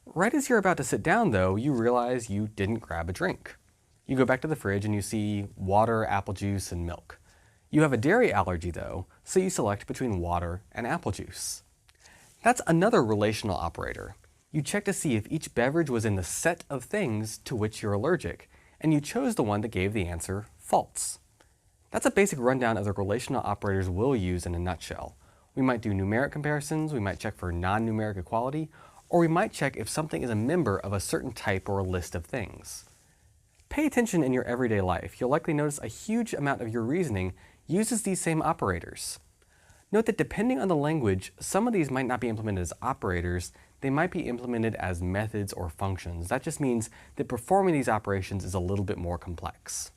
Right as you're about to sit down, though, you realize you didn't grab a drink. You go back to the fridge and you see water, apple juice, and milk. You have a dairy allergy, though, so you select between water and apple juice. That's another relational operator. You check to see if each beverage was in the set of things to which you're allergic, and you chose the one that gave the answer false. That's a basic rundown of the relational operators we'll use in a nutshell. We might do numeric comparisons, we might check for non-numeric equality, or we might check if something is a member of a certain type or a list of things. Pay attention in your everyday life. You'll likely notice a huge amount of your reasoning uses these same operators. Note that depending on the language, some of these might not be implemented as operators, they might be implemented as methods or functions. That just means that performing these operations is a little bit more complex.